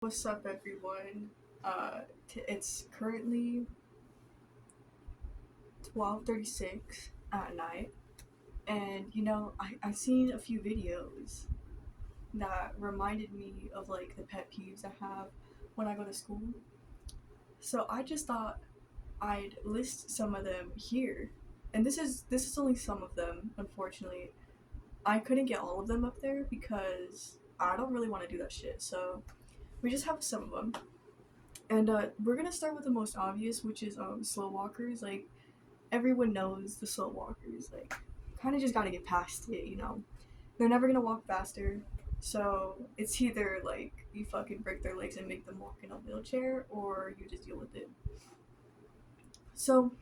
What's up, everyone? It's currently 12:36 at night, and I seen a few videos that reminded me of like the pet peeves I have when I go to school. So I just thought I'd list some of them here, and this is only some of them. Unfortunately, I couldn't get all of them up there because I don't really want to do that shit. So we just have some of them. And we're gonna start with the most obvious, which is slow walkers. Like everyone knows the slow walkers. Like kind of just gotta get past it. They're never gonna walk faster, so it's either like you fucking break their legs and make them walk in a wheelchair, or you just deal with it. So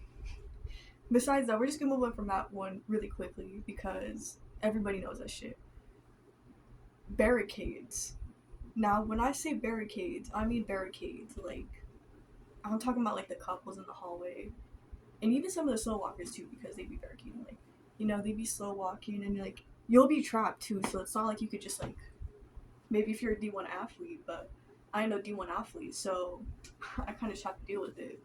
besides that, we're just gonna move on from that one really quickly because everybody knows that shit. Barricades. Now, when I say barricades, I mean barricades. Like I'm talking about like the couples in the hallway and even some of the slow walkers too, because they'd be barricading. Like, they'd be slow walking, and like you'll be trapped too. So it's not like you could just like maybe if you're a D1 athlete, but I know D1 athletes, so I kind of just have to deal with it.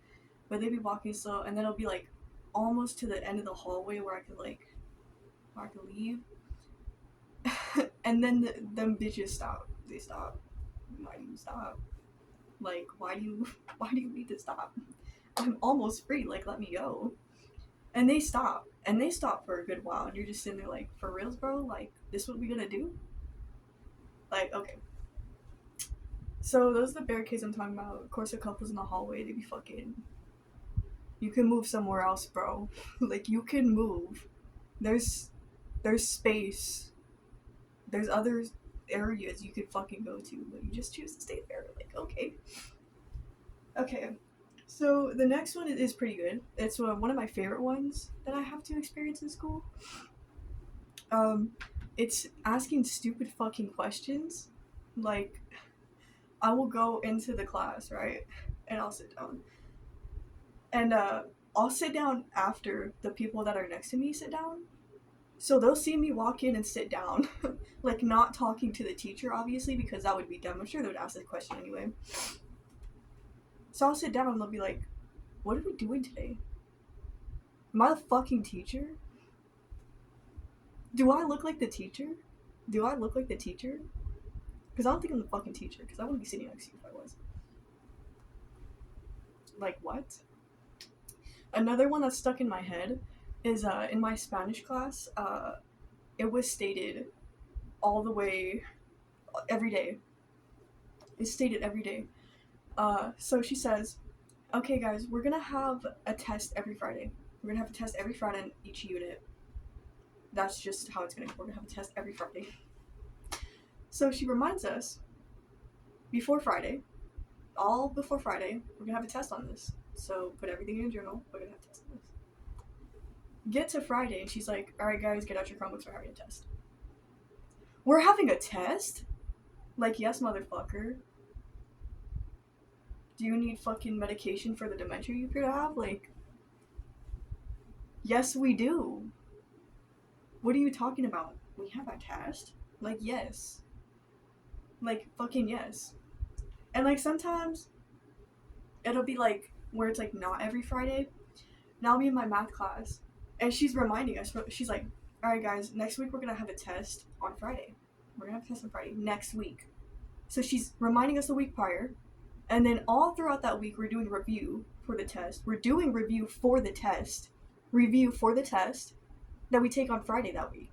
But they'd be walking slow, and then it'll be like almost to the end of the hallway where I could leave, and then them bitches stop. They stop. Why do you stop? Like, why do you need to stop? I'm almost free. Like, let me go. And they stop. And they stop for a good while. And you're just sitting there like, for reals, bro? Like, this what we gonna do? Like, okay. So those are the barricades I'm talking about. Of course, the couples in the hallway, they be fucking. You can move somewhere else, bro. Like, you can move. There's space. There's other areas you could fucking go to, but you just choose to stay there. Like, okay. Okay. So the next one is pretty good. It's one of my favorite ones that I have to experience in school. Um, it's asking stupid fucking questions. Like, I will go into the class, right? And I'll sit down. And I'll sit down after the people that are next to me sit down. So they'll see me walk in and sit down. Like, not talking to the teacher, obviously, because that would be dumb. I'm sure they would ask this question anyway. So I'll sit down and they'll be like, what are we doing today? Am I the fucking teacher? Do I look like the teacher? Do I look like the teacher? Because I don't think I'm the fucking teacher, because I wouldn't be sitting next to you if I was. Like, what? Another one that's stuck in my head is in my Spanish class, it was stated all the way, every day. It's stated every day. So she says, okay, guys, we're gonna have a test every Friday. We're gonna have a test every Friday in each unit. That's just how it's gonna go. We're gonna have a test every Friday. So she reminds us, before Friday, all before Friday, we're gonna have a test on this. So put everything in your journal. We're gonna have a test on this. Get to Friday, and she's like, all right, guys, get out your Chromebooks. We're having a test. We're having a test? Like, yes, motherfucker. Do you need fucking medication for the dementia you could have? Like, yes, we do. What are you talking about? We have a test? Like, yes. Like, fucking yes. And, like, sometimes it'll be, like, where it's, like, not every Friday. Now I'll be in my math class, and she's reminding us, she's like, all right, guys, next week we're going to have a test on Friday. We're going to have a test on Friday next week. So she's reminding us the week prior, and then all throughout that week we're doing review for the test. We're doing review for the test that we take on Friday that week.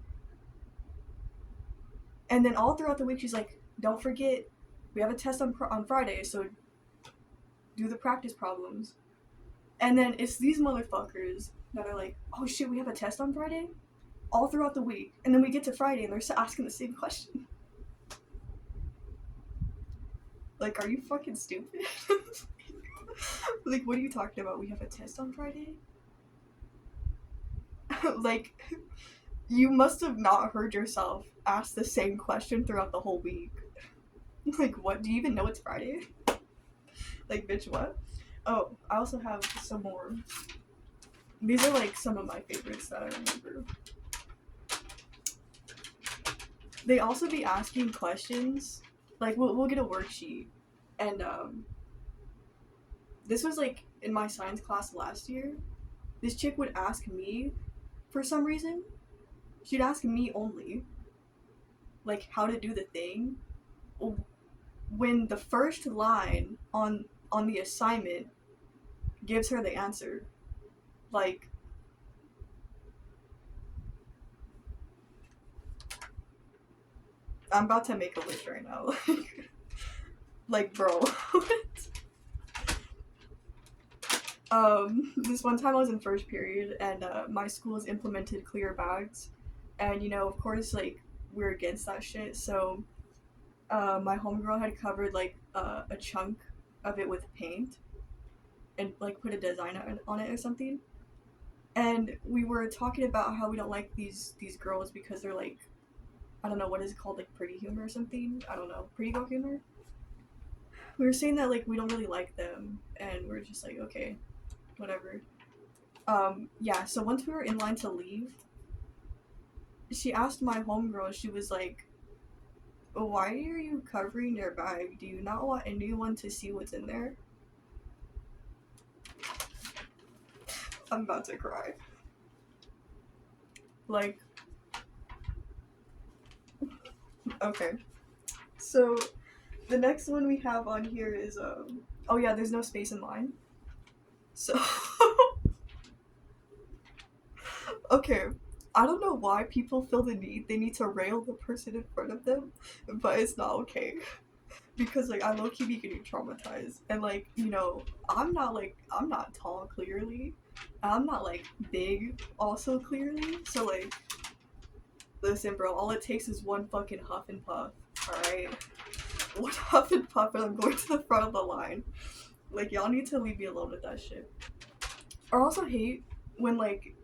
And then all throughout the week she's like, don't forget, we have a test on Friday, so do the practice problems. And then it's these motherfuckers that are like, oh shit, we have a test on Friday? All throughout the week. And then we get to Friday and they're asking the same question. Like, are you fucking stupid? Like, what are you talking about? We have a test on Friday? Like, you must have not heard yourself ask the same question throughout the whole week. Like, what? Do you even know it's Friday? Like, bitch, what? Oh, I also have some more. These are, like, some of my favorites that I remember. They also be asking questions. Like, we'll get a worksheet, And this was like in my science class last year. This chick would ask me for some reason. She'd ask me only, like, how to do the thing, when the first line on the assignment gives her the answer. Like, I'm about to make a list right now. Like, bro. This one time I was in first period, and my school has implemented clear bags, and of course, like, we're against that shit. So, my homegirl had covered like a chunk of it with paint, and like put a design on it or something. And we were talking about how we don't like these girls because they're like, I don't know what is it called, like pretty humor or something. I don't know, pretty girl humor. We were saying that like we don't really like them, and we're just like, okay, whatever. Yeah. So once we were in line to leave, she asked my homegirl. She was like, "Why are you covering your bag? Do you not want anyone to see what's in there?" I'm about to cry. Like, okay. So the next one we have on here is oh yeah, there's no space in line. So okay. I don't know why people feel the need they need to rail the person in front of them, but it's not okay. Because like I low key be getting traumatized. And like, I'm not tall clearly. I'm not like big also clearly. So like, listen bro, all it takes is one fucking huff and puff. Alright? One huff and puff and I'm going to the front of the line. Like, y'all need to leave me alone with that shit. I also hate when like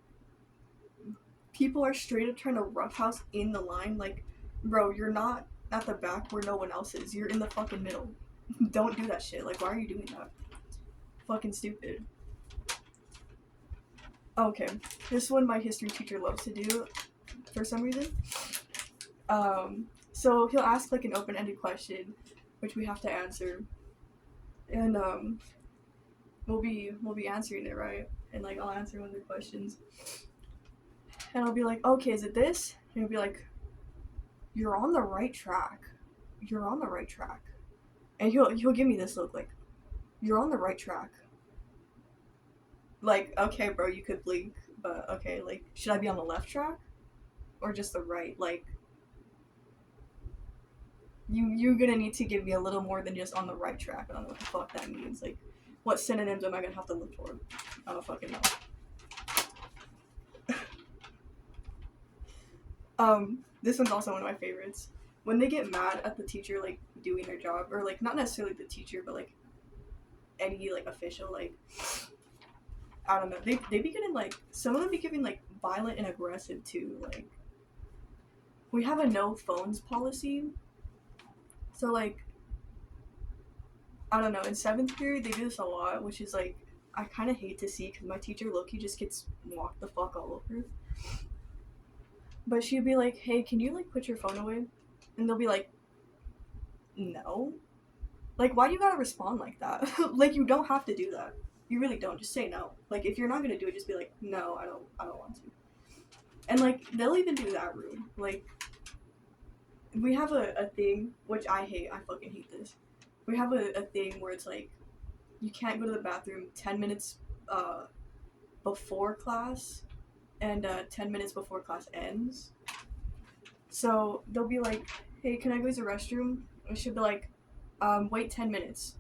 people are straight up trying to roughhouse in the line. Like, bro, you're not at the back where no one else is. You're in the fucking middle. Don't do that shit. Like, why are you doing that? Fucking stupid. Okay, this one my history teacher loves to do for some reason. So he'll ask like an open-ended question, which we have to answer, and we'll be answering it, right? And like I'll answer one of the questions, and I'll be like, okay, is it this? And he'll be like, you're on the right track. You're on the right track. And he'll give me this look like, you're on the right track. Like, okay, bro, you could blink, but okay, like, should I be on the left track? Or just the right? Like, you're gonna need to give me a little more than just on the right track. I don't know what the fuck that means. Like, what synonyms am I gonna have to look for? I don't fucking know. This one's also one of my favorites. When they get mad at the teacher, like, doing their job, or, like, not necessarily the teacher, but, like, any, like, official, like, I don't know, they be getting, like, some of them be giving, like, violent and aggressive, too. Like, we have a no phones policy, so, like, I don't know, in 7th period, they do this a lot, which is, like, I kind of hate to see, because my teacher, low-key, just gets walked the fuck all over. But she'd be like, hey, can you, like, put your phone away? And they'll be like, no. Like, why do you gotta respond like that? Like, you don't have to do that. You really don't. Just say no. Like, if you're not gonna do it, just be like, no, I don't want to. And, like, they'll even do that rude. Like, we have a thing, which I hate. I fucking hate this. We have a thing where it's like, you can't go to the bathroom 10 minutes before class and 10 minutes before class ends. So they'll be like, hey, can I go use the restroom? And she'll be like, wait 10 minutes.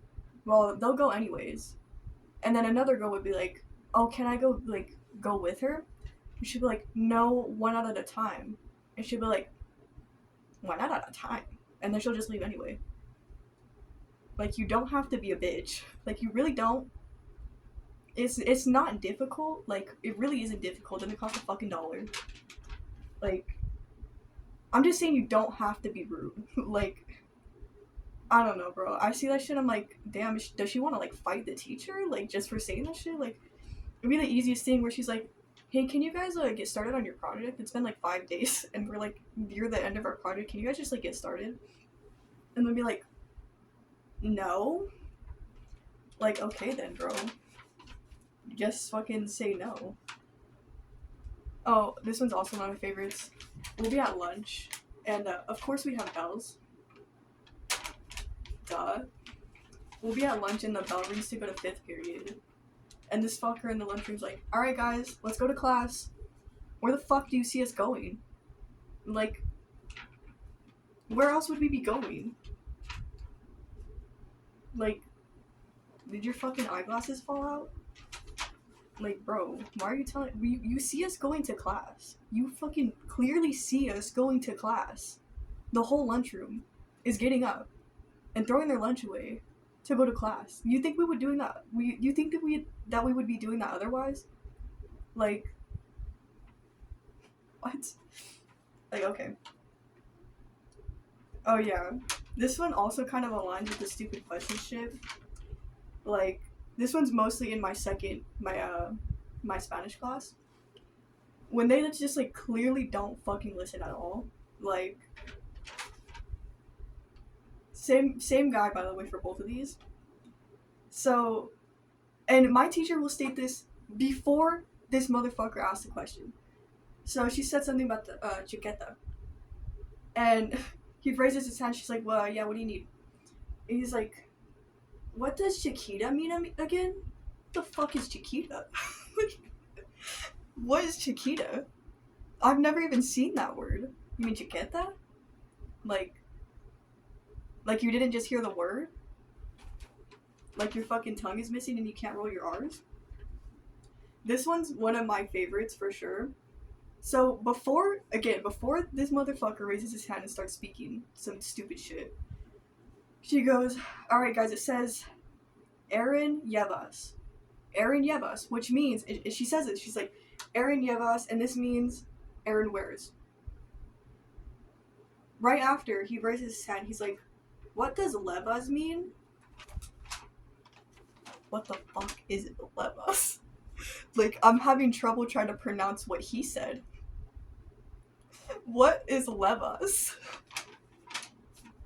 Well, they'll go anyways. And then another girl would be like, oh, can I go, like, go with her? And she'd be like, no, one out at a time. And she'd be like, one out at a time. And then she'll just leave anyway. Like, you don't have to be a bitch. Like, you really don't. It's not difficult. Like, it really isn't difficult. It doesn't cost $1. Like, I'm just saying you don't have to be rude. Like, I don't know, bro. I see that shit, I'm like, damn, does she want to, like, fight the teacher? Like, just for saying that shit? Like, it'd be the easiest thing where she's like, hey, can you guys, get started on your project? It's been, like, 5 days, and we're, like, near the end of our project. Can you guys just, like, get started? And they'll be like, No? Like, okay then, bro. Just fucking say no. Oh, this one's also one of my favorites. We'll be at lunch, and of course we have bells. Duh. We'll be at lunch and the bell rings to go to 5th period. And this fucker in the lunchroom's like, alright guys, let's go to class. Where the fuck do you see us going? Like, where else would we be going? Like, did your fucking eyeglasses fall out? Like, bro, why are you telling... You see us going to class. You fucking clearly see us going to class. The whole lunchroom is getting up and throwing their lunch away to go to class. You think we would doing that? You think that we would be doing that otherwise? Like, what? Like, okay. Oh yeah, this one also kind of aligns with the stupid question shit. Like, this one's mostly in my my Spanish class. When they just like clearly don't fucking listen at all. Like, same guy by the way for both of these. So, and my teacher will state this before this motherfucker asked the question. So she said something about the chiqueta, and he raises his hand. She's like, "Well, yeah, what do you need?" And he's like, "What does Chiquita mean again? What the fuck is Chiquita? What is Chiquita? I've never even seen that word. You mean Chiqueta? Like you didn't just hear the word? Like your fucking tongue is missing and you can't roll your R's?" This one's one of my favorites for sure. So before this motherfucker raises his hand and starts speaking some stupid shit, she goes, "Alright guys, it says Aaron Yevas. Aaron Yevas," which means, she says it, she's like, "Aaron Yevas," and this means Aaron wears. Right after, he raises his hand, he's like, "What does Levas mean?" What the fuck is Levas? Like, I'm having trouble trying to pronounce what he said. What is Levas?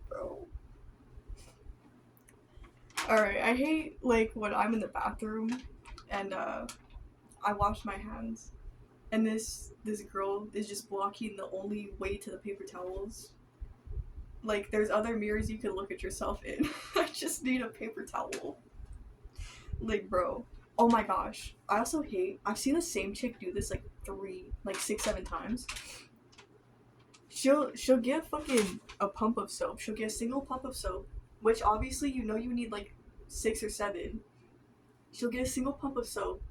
Bro. Alright, I hate, like, when I'm in the bathroom and, I wash my hands and this girl is just blocking the only way to the paper towels. Like, there's other mirrors you can look at yourself in. I just need a paper towel. Like, bro. Oh my gosh. I also hate, I've seen the same chick do this, like, 6, 7 times. She'll get fucking a pump of soap. She'll get a single pump of soap, which obviously you know you need, like, 6 or 7. She'll get a single pump of soap,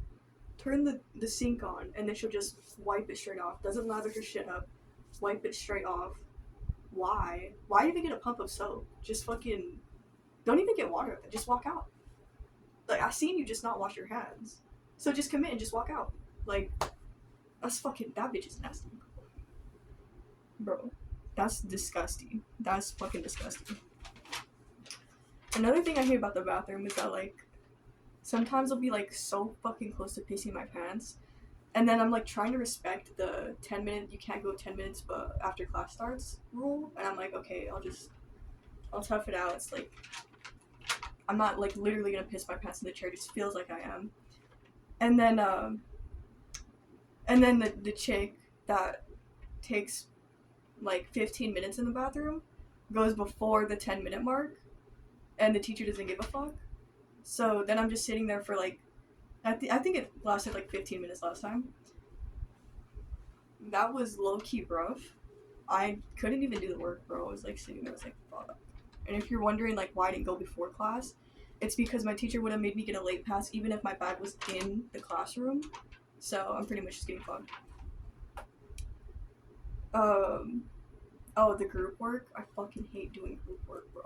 turn the sink on, and then she'll just wipe it straight off. Doesn't lather her shit up. Wipe it straight off. Why? Why even get a pump of soap? Just fucking... Don't even get water. Just walk out. Like, I've seen you just not wash your hands. So just commit and just walk out. Like, that's fucking... That bitch is nasty. Bro. That's disgusting. That's fucking disgusting. Another thing I hate about the bathroom is that, like, sometimes I'll be, like, so fucking close to pissing my pants. And then I'm, like, trying to respect the 10-minute, you can't go 10 minutes but after class starts rule. And I'm like, okay, I'll tough it out. It's, like, I'm not, like, literally gonna piss my pants in the chair. It just feels like I am. And then the chick that takes, like, 15 minutes in the bathroom goes before the 10-minute mark. And the teacher doesn't give a fuck. So then I'm just sitting there for, like, I think it lasted, like, 15 minutes last time. That was low-key rough. I couldn't even do the work, bro. I was, like, sitting there. I was like, fuck. And if you're wondering, like, why I didn't go before class, it's because my teacher would have made me get a late pass even if my bag was in the classroom. So I'm pretty much just getting fucked. Oh, the group work? I fucking hate doing group work, bro.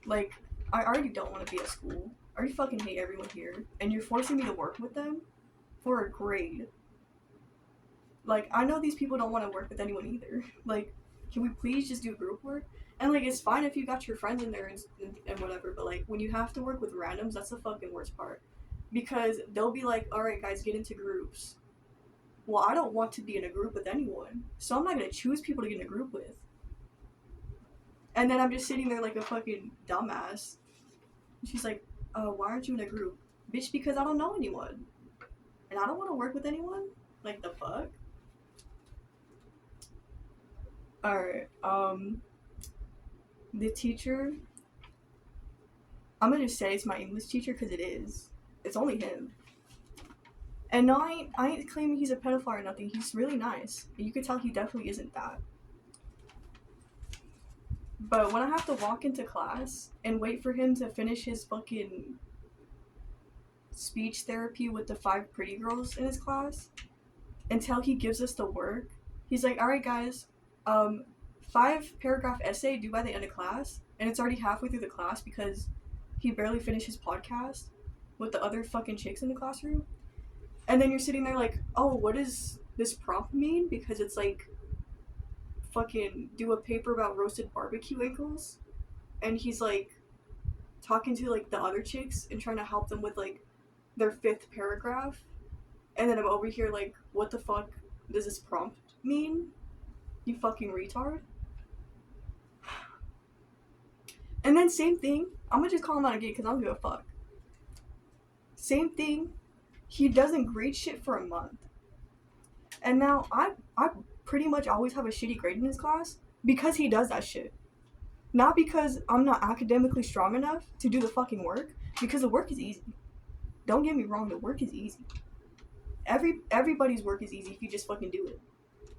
Like, I already don't want to be at school. I already fucking hate everyone here. And you're forcing me to work with them for a grade. Like, I know these people don't want to work with anyone either. Like, can we please just do group work? And, like, it's fine if you got your friends in there and whatever, but, like, when you have to work with randoms, that's the fucking worst part. Because they'll be like, alright, guys, get into groups. Well, I don't want to be in a group with anyone, so I'm not going to choose people to get in a group with. And then I'm just sitting there like a fucking dumbass. She's like, why aren't you in a group? Bitch, because I don't know anyone. And I don't want to work with anyone. Like, the fuck? Alright, the teacher, I'm gonna just say it's my English teacher because it is. It's only him. And no, I ain't claiming he's a pedophile or nothing. He's really nice. You could tell he definitely isn't that. But when I have to walk into class and wait for him to finish his fucking speech therapy with the 5 pretty girls in his class until he gives us the work, he's like, alright guys, 5-paragraph essay due by the end of class, and it's already halfway through the class because he barely finished his podcast with the other fucking chicks in the classroom. And then you're sitting there like, oh, what does this prompt mean? Because it's like, fucking do a paper about roasted barbecue ankles, and he's like talking to like the other chicks and trying to help them with like their 5th paragraph, and then I'm over here like, what the fuck does this prompt mean, you fucking retard? And then same thing, I'm gonna just call him out again because I don't give a fuck. Same thing, he doesn't grade shit for a month, and now I pretty much always have a shitty grade in his class because he does that shit. Not because I'm not academically strong enough to do the fucking work, because the work is easy. Don't get me wrong, the work is easy. Everybody's work is easy if you just fucking do it.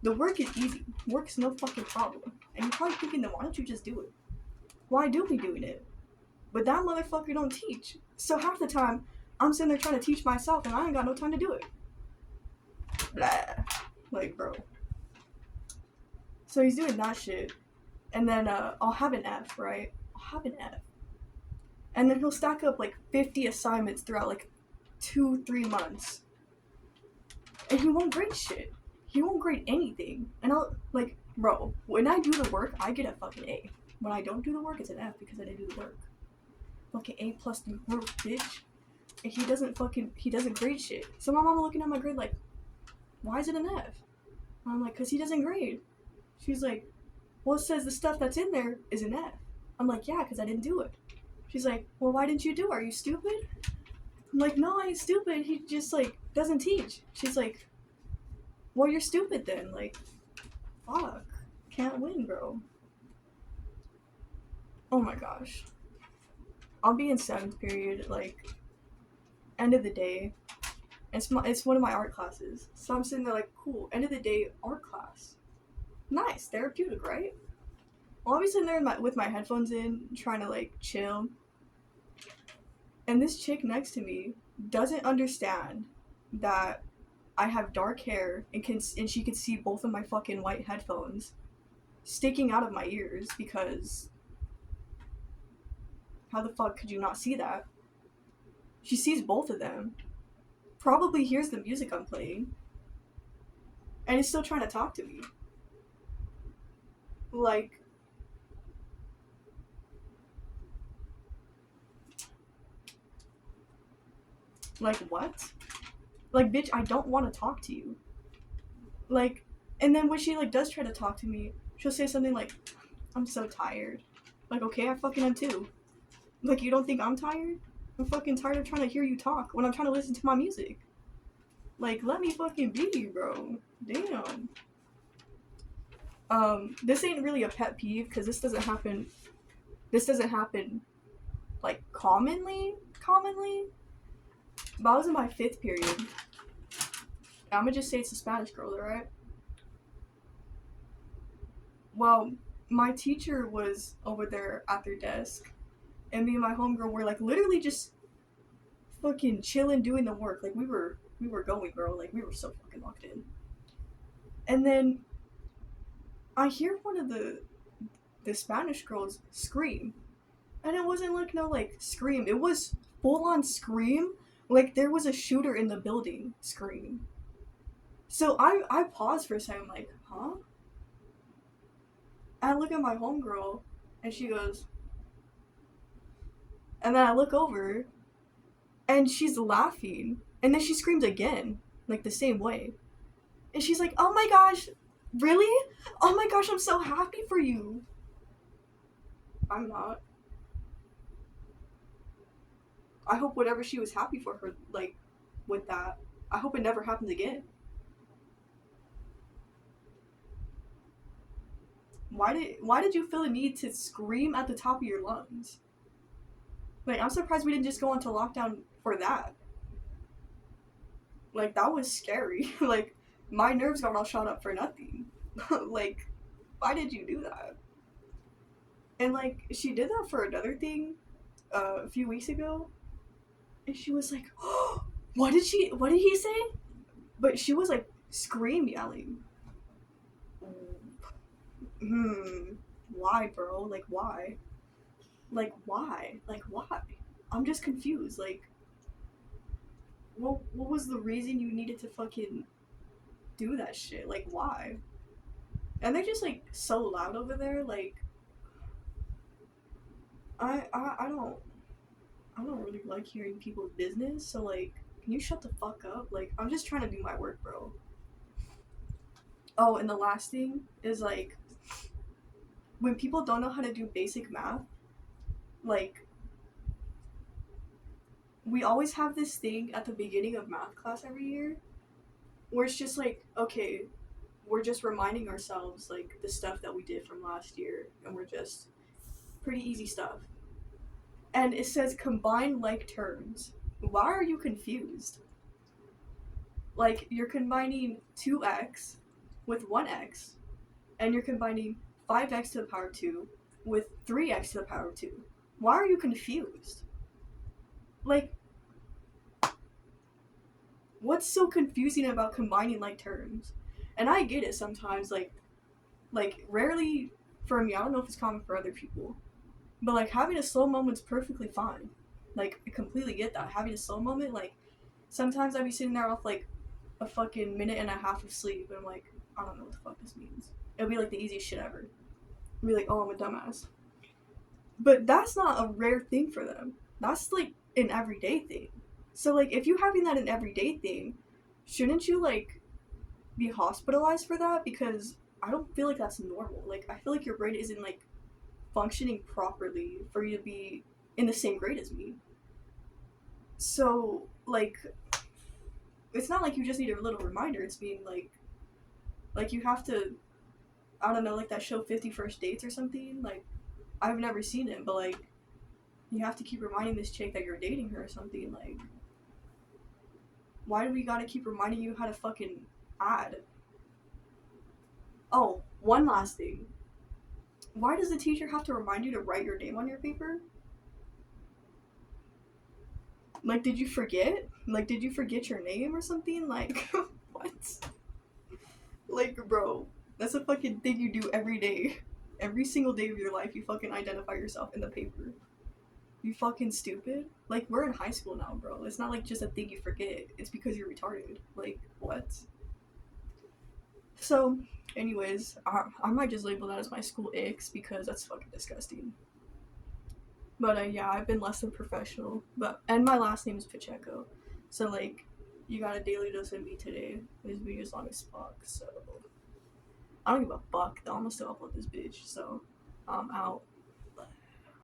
The work is easy. Work's no fucking problem. And you're probably thinking, then why don't you just do it? Why do we doing it? But that motherfucker don't teach. So half the time, I'm sitting there trying to teach myself and I ain't got no time to do it. Blah. Like, bro. So he's doing that shit, and then I'll have an F, right? I'll have an F. And then he'll stack up like 50 assignments throughout like 2-3 months. And he won't grade shit. He won't grade anything. And I'll, like, bro, when I do the work, I get a fucking A. When I don't do the work, it's an F because I didn't do the work. Fucking A+ through roof, bitch. And he doesn't grade shit. So my mama looking at my grade like, why is it an F? And I'm like, because he doesn't grade. She's like, well, it says the stuff that's in there is an F. I'm like, yeah, because I didn't do it. She's like, well, why didn't you do it? Are you stupid? I'm like, no, I ain't stupid. He just, like, doesn't teach. She's like, well, you're stupid then. Like, fuck. Can't win, bro. Oh my gosh. I'll be in 7th period, like, end of the day. It's one of my art classes. So I'm sitting there like, cool, end of the day, art class. Nice, therapeutic, right? Well, I'll be sitting there with my headphones in, trying to, like, chill. And this chick next to me doesn't understand that I have dark hair and she can see both of my fucking white headphones sticking out of my ears because how the fuck could you not see that? She sees both of them, probably hears the music I'm playing, and is still trying to talk to me. Like, what? Like, bitch, I don't want to talk to you. Like, and then when she, like, does try to talk to me, she'll say something like, I'm so tired. Like, okay, I fucking am too. Like, you don't think I'm tired? I'm fucking tired of trying to hear you talk when I'm trying to listen to my music. Like, let me fucking be, bro. Damn. This ain't really a pet peeve, because this doesn't happen, like, commonly, but I was in my 5th period. I'm gonna just say it's a Spanish girl, alright? Well, my teacher was over there at their desk, and me and my homegirl were, like, literally just fucking chilling, doing the work. Like, we were going, bro. Like, we were so fucking locked in. And then I hear one of the Spanish girls scream. And it wasn't like no, like, scream. It was full-on scream. Like, there was a shooter in the building scream. So I paused for a second, like, huh? And I look at my homegirl, and she goes... And then I look over, and she's laughing. And then she screams again, like, the same way. And she's like, oh my gosh, really? Oh my gosh, I'm so happy for you. I'm not. I hope whatever she was happy for her, like, with that, I hope it never happens again. Why did you feel the need to scream at the top of your lungs? Like, I'm surprised we didn't just go into lockdown for that. Like, that was scary. Like, my nerves got all shot up for nothing. Like, why did you do that? And like, she did that for another thing a few weeks ago, and she was like, "Oh, what did he say?" But she was like scream yelling. Hmm. Why, bro? Like, why? Like, why? Like, why? I'm just confused. Like, what was the reason you needed to fucking do that shit? Like, why? And they're just like so loud over there. Like, I don't really like hearing people's business. So like, can you shut the fuck up? Like, I'm just trying to do my work, bro. Oh, and the last thing is like, when people don't know how to do basic math, like, we always have this thing at the beginning of math class every year where it's just like, okay, we're just reminding ourselves like the stuff that we did from last year, and we're just pretty easy stuff. And it says combine like terms. Why are you confused? Like, you're combining 2x with 1x, and you're combining 5x to the power 2 with 3x to the power 2. Why are you confused? Like, what's so confusing about combining like terms? And I get it sometimes, like rarely for me. I don't know if it's common for other people, but like having a slow moment's perfectly fine. Like, I completely get that. Having a slow moment, like, sometimes I'd be sitting there off like a fucking minute and a half of sleep, and I'm like, I don't know what the fuck this means. It'll be like the easiest shit ever. I'd be like, oh, I'm a dumbass. But that's not a rare thing for them. That's like an everyday thing. So like, if you're having that an everyday thing, shouldn't you like be hospitalized for that? Because I don't feel like that's normal. Like, I feel like your brain isn't like functioning properly for you to be in the same grade as me. So like, it's not like you just need a little reminder. It's being like you have to, I don't know, like that show 50 First Dates or something. Like, I've never seen it, but like, you have to keep reminding this chick that you're dating her or something. Like, why do we gotta keep reminding you how to fucking add? Oh, one last thing. Why does the teacher have to remind you to write your name on your paper? Like, did you forget? Like, did you forget your name or something? Like, what? Like, bro, that's a fucking thing you do every day. Every single day of your life, you fucking identify yourself in the paper. You fucking stupid. Like, we're in high school now, bro. It's not like just a thing you forget. It's because you're retarded. Like, what? So, anyways, I might just label that as my school icks because that's fucking disgusting. But yeah, I've been less than professional. And my last name is Pacheco, so like, you got a daily dose of me today. It's me as long as fuck. So I don't give a fuck. I'm gonna still upload this bitch. So I'm out.